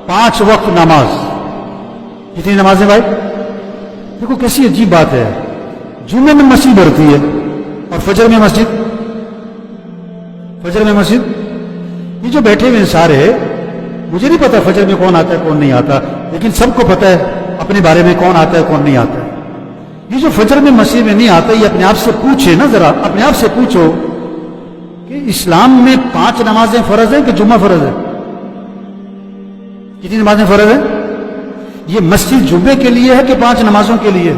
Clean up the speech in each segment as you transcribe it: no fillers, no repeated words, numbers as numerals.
5 वक्त नमाज। कितनी नमाजें भाई? देखो कैसी अजीब बात है, जुम्मे में मस्जिद भरती है और फजर में मस्जिद, फजर में मस्जिद। ये जो बैठे हुए हैं सारे, मुझे नहीं पता फजर में कौन आता है कौन नहीं आता, लेकिन सबको पता है अपने बारे में कौन आता है कौन नहीं आता है। ये जो फजर में मस्जिद में नहीं आता, ये अपने आप से पूछे ना, जरा अपने आप से पूछो कि इस्लाम में 5 नमाजें फर्ज है कि जुम्मा फर्ज है? कितनी नमाजें फर्ज है? ये मस्जिद जुम्मे के लिए है कि 5 नमाजों के लिए?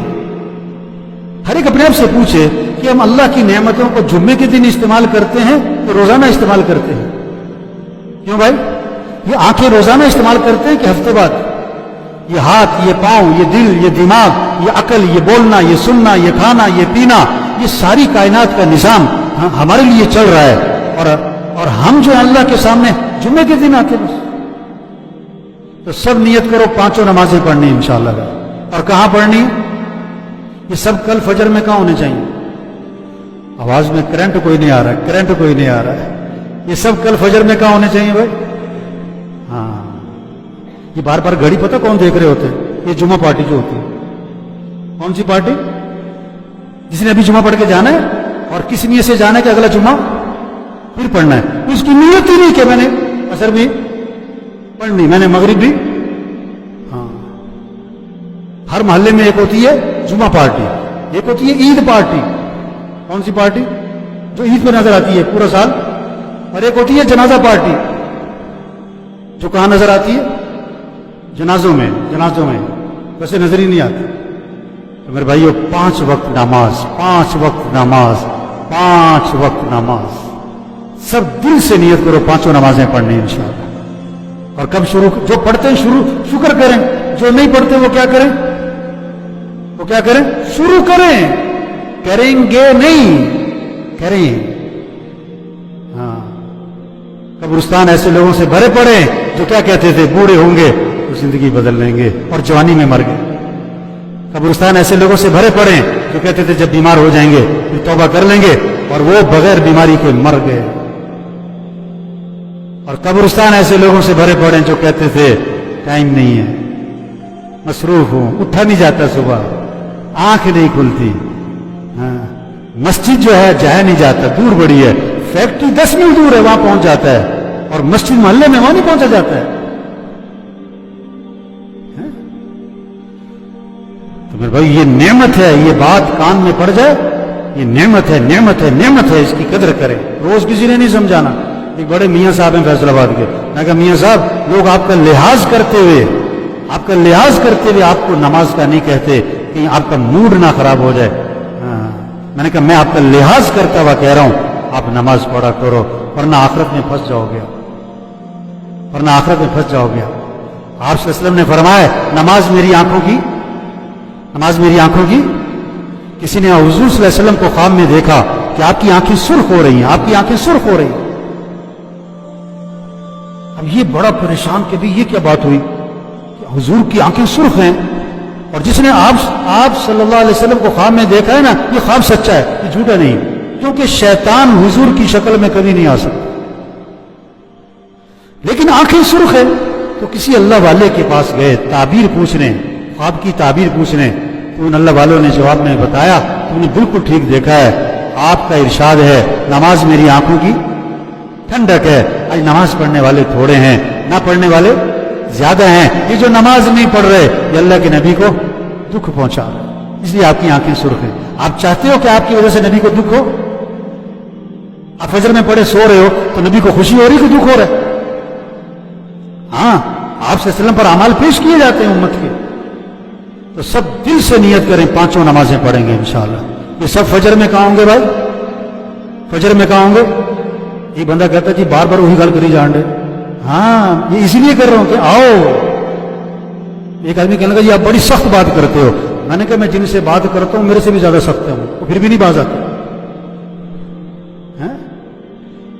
हर एक अपने आप से पूछे कि हम अल्लाह की नेमतों को जुम्मे के दिन इस्तेमाल करते हैं तो रोजाना इस्तेमाल करते हैं? क्यों भाई? ये आंखें रोजाना इस्तेमाल करते हैं कि हफ्ते बाद? ये हाथ, ये पांव, ये दिल, ये दिमाग, ये अकल, ये बोलना, ये सुनना, ये खाना, ये पीना, ये सारी कायनात का निजाम हमारे लिए चल रहा है, और हम जो अल्लाह के सामने जुम्मे के दिन आते बस। तो सब नियत करो 5 नमाजें पढ़नी इंशाअल्लाह। और कहां पढ़नी? ये सब कल फजर में कहां होने चाहिए? आवाज में करंट कोई नहीं आ रहा है, करंट कोई नहीं आ रहा है। ये सब कल फजर में कहां होने चाहिए भाई? हाँ, ये बार बार घड़ी पता कौन देख रहे होते हैं? ये जुम्मा पार्टी जो होती है। कौन सी पार्टी? जिसने अभी जुम्मा पढ़ के जाना है और किस नियत से जाना है कि अगला जुम्मा फिर पढ़ना है। तो इसकी नियत ही नहीं कि मैंने असर भी पढ़नी, मैंने मगरिब भी। हाँ, हर मोहल्ले में एक होती है जुम्मा पार्टी, एक होती है ईद पार्टी। कौन सी पार्टी? जो ईद पर नजर आती है पूरा साल। और एक होती है जनाजा पार्टी, जो कहां नजर आती है? जनाजों में, जनाजों में, वैसे नजर ही नहीं आती। तो मेरे भाइयों, 5 वक्त नमाज, 5 वक्त नमाज, 5 वक्त नमाज। सब दिल से नियत करो 5 नमाजें पढ़नी इंशाअल्लाह। और कब शुरू? जो पढ़ते हैं शुक्र करें, जो नहीं पढ़ते वो क्या करें? वो क्या करें? शुरू करें, करेंगे नहीं, करें। हाँ, कब्रिस्तान ऐसे लोगों से भरे पड़े जो क्या कहते थे, बूढ़े होंगे तो जिंदगी बदल लेंगे और जवानी में मर गए। कब्रिस्तान ऐसे लोगों से भरे पड़े जो कहते थे जब बीमार हो जाएंगे फिर तौबा कर लेंगे, और वो बगैर बीमारी के मर गए। और कब्रिस्तान ऐसे लोगों से भरे पड़े जो कहते थे टाइम नहीं है, मसरूफ हूं, उठा नहीं जाता, सुबह आंख नहीं खुलती। हाँ, मस्जिद जो है जाया नहीं जाता, दूर बड़ी है, फैक्ट्री 10 मील दूर है, वहां पहुंच जाता है, और मस्जिद मोहल्ले में वहां नहीं पहुंचा जाता है। तो मेरे भाई, ये नेमत है, ये बात कान में पड़ जाए, ये नेमत है, नेमत है, नेमत है, इसकी कदर करें। रोज किसी ने नहीं समझाना। एक बड़े मियाँ साहब हैं फैसलाबाद के, मैं कहा मियाँ साहब, लोग आपका लिहाज करते हुए, आपका लिहाज करते हुए आपको नमाज का नहीं कहते, कहीं आपका मूड ना खराब हो जाए। मैंने कहा मैं आपका लिहाज करता हुआ कह रहा हूं, आप नमाज पढ़ा करो, वरना आखिरत में फंस जाओगे, वरना आखिरत में फंस जाओगे। आप सल्लल्लाहु अलैहि वसल्लम ने फरमाया, नमाज मेरी आंखों की, नमाज मेरी आंखों की। किसी ने हुजूर सल्लल्लाहु अलैहि वसल्लम को ख्वाब में देखा कि आपकी आंखें सुर्ख हो रही हैं, आपकी आंखें सुर्ख हो रही हैं। अब ये बड़ा परेशान कि भी ये क्या बात हुई कि हुजूर की आंखें सुर्ख हैं, और जिसने आप सल्लल्लाहु अलैहि वसल्लम को ख्वाब में देखा है ना, ये ख्वाब सच्चा है, ये झूठा नहीं, क्योंकि शैतान हुजूर की शक्ल में कभी नहीं आ सकता। लेकिन आंखें सुर्ख है, तो किसी अल्लाह वाले के पास गए ताबीर पूछने, ख्वाब की ताबीर पूछने, तो उन अल्लाह वालों ने जवाब में बताया, तुमने बिल्कुल ठीक देखा है, आपका इरशाद है नमाज मेरी आंखों की ठंडक है। आज नमाज पढ़ने वाले थोड़े हैं, ना पढ़ने वाले ज्यादा हैं। ये जो नमाज नहीं पढ़ रहे, ये अल्लाह के नबी को दुख पहुंचा रहे, इसलिए आपकी आंखें सुर्ख हैं। आप चाहते हो कि आपकी वजह से नबी को दुख हो? आप फजर में पढ़े सो रहे हो तो नबी को खुशी हो रही कि दुख हो रहा है? हाँ, आप सल्लल्लाहु अलैहि वसल्लम पर अमाल पेश किए जाते हैं उम्मत के। तो सब दिल से नियत करें, 5 नमाजें पढ़ेंगे इंशाअल्लाह। ये सब फजर में कहाँ होंगे भाई? फजर में कहाँ होंगे? एक बंदा कहता जी बार बार वही गल करी जान दे। हाँ, ये इसीलिए कर रहा हूं कि आओ। एक आदमी कहने लगा जी आप बड़ी सख्त बात करते हो। मैंने कहा मैं जिनसे बात करता हूं मेरे से भी ज्यादा सख्त है वो, फिर भी नहीं बाज आते।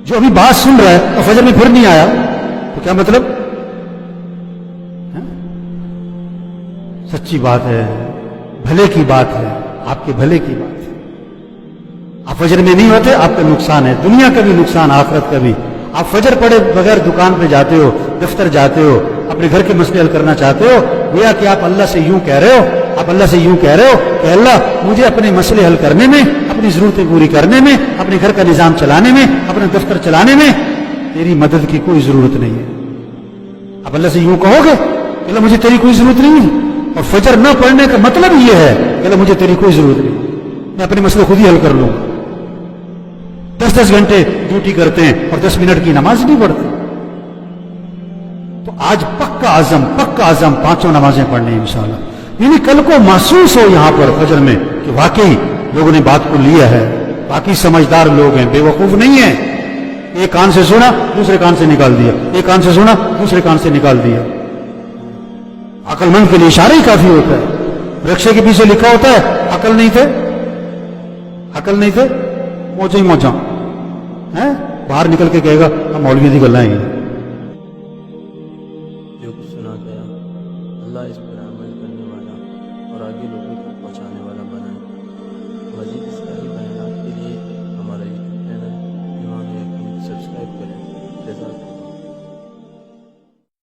जो अभी बात सुन रहा है और फजर में फिर नहीं आया तो क्या मतलब? सच्ची बात है, भले की बात है, आपके भले की बात है। आप फजर में नहीं होते, आपका नुकसान है, दुनिया का भी नुकसान, आखिरत का भी। آپ فجر پڑھے بغیر دکان پہ جاتے ہو، دفتر جاتے ہو، اپنے گھر کے مسئلے حل کرنا چاہتے ہو، گویا کہ آپ اللہ سے یوں کہہ رہے ہو، آپ اللہ سے یوں کہہ رہے ہو کہ اللہ مجھے اپنے مسئلے حل کرنے میں، اپنی ضرورتیں پوری کرنے میں، اپنے گھر کا نظام چلانے میں، اپنا دفتر چلانے میں تیری مدد کی کوئی ضرورت نہیں ہے۔ آپ اللہ سے یوں کہو گے کہ اللہ مجھے تیری کوئی ضرورت نہیں ہے، اور فجر نہ پڑھنے کا مطلب یہ ہے کہ اللہ مجھے تیری کوئی ضرورت نہیں، میں اپنے مسئلے خود ہی حل کر لوں گا۔ 10 گھنٹے ڈیوٹی کرتے ہیں اور 10 منٹ کی نماز نہیں پڑھتے۔ تو آج پکا عزم 5 نمازیں پڑھنے انشاءاللہ، یعنی کل کو محسوس ہو یہاں پر فجر میں کہ واقعی لوگوں نے بات کو لیا ہے، باقی سمجھدار لوگ ہیں، بے وقوف نہیں ہیں۔ ایک کان سے سنا دوسرے کان سے نکال دیا، ایک کان سے سنا دوسرے کان سے نکال دیا۔ عقل مند کے لیے اشارہ ہی کافی ہوتا ہے۔ رکشے کے پیچھے لکھا ہوتا ہے عقل نہیں تھے موجہ ہی موجہ، باہر نکل کے کہے گا ہم مولوی دی گلیں ہیں۔ جو کچھ سنا گیا اللہ اس پر عمل کرنے والا اور آگے لوگوں کو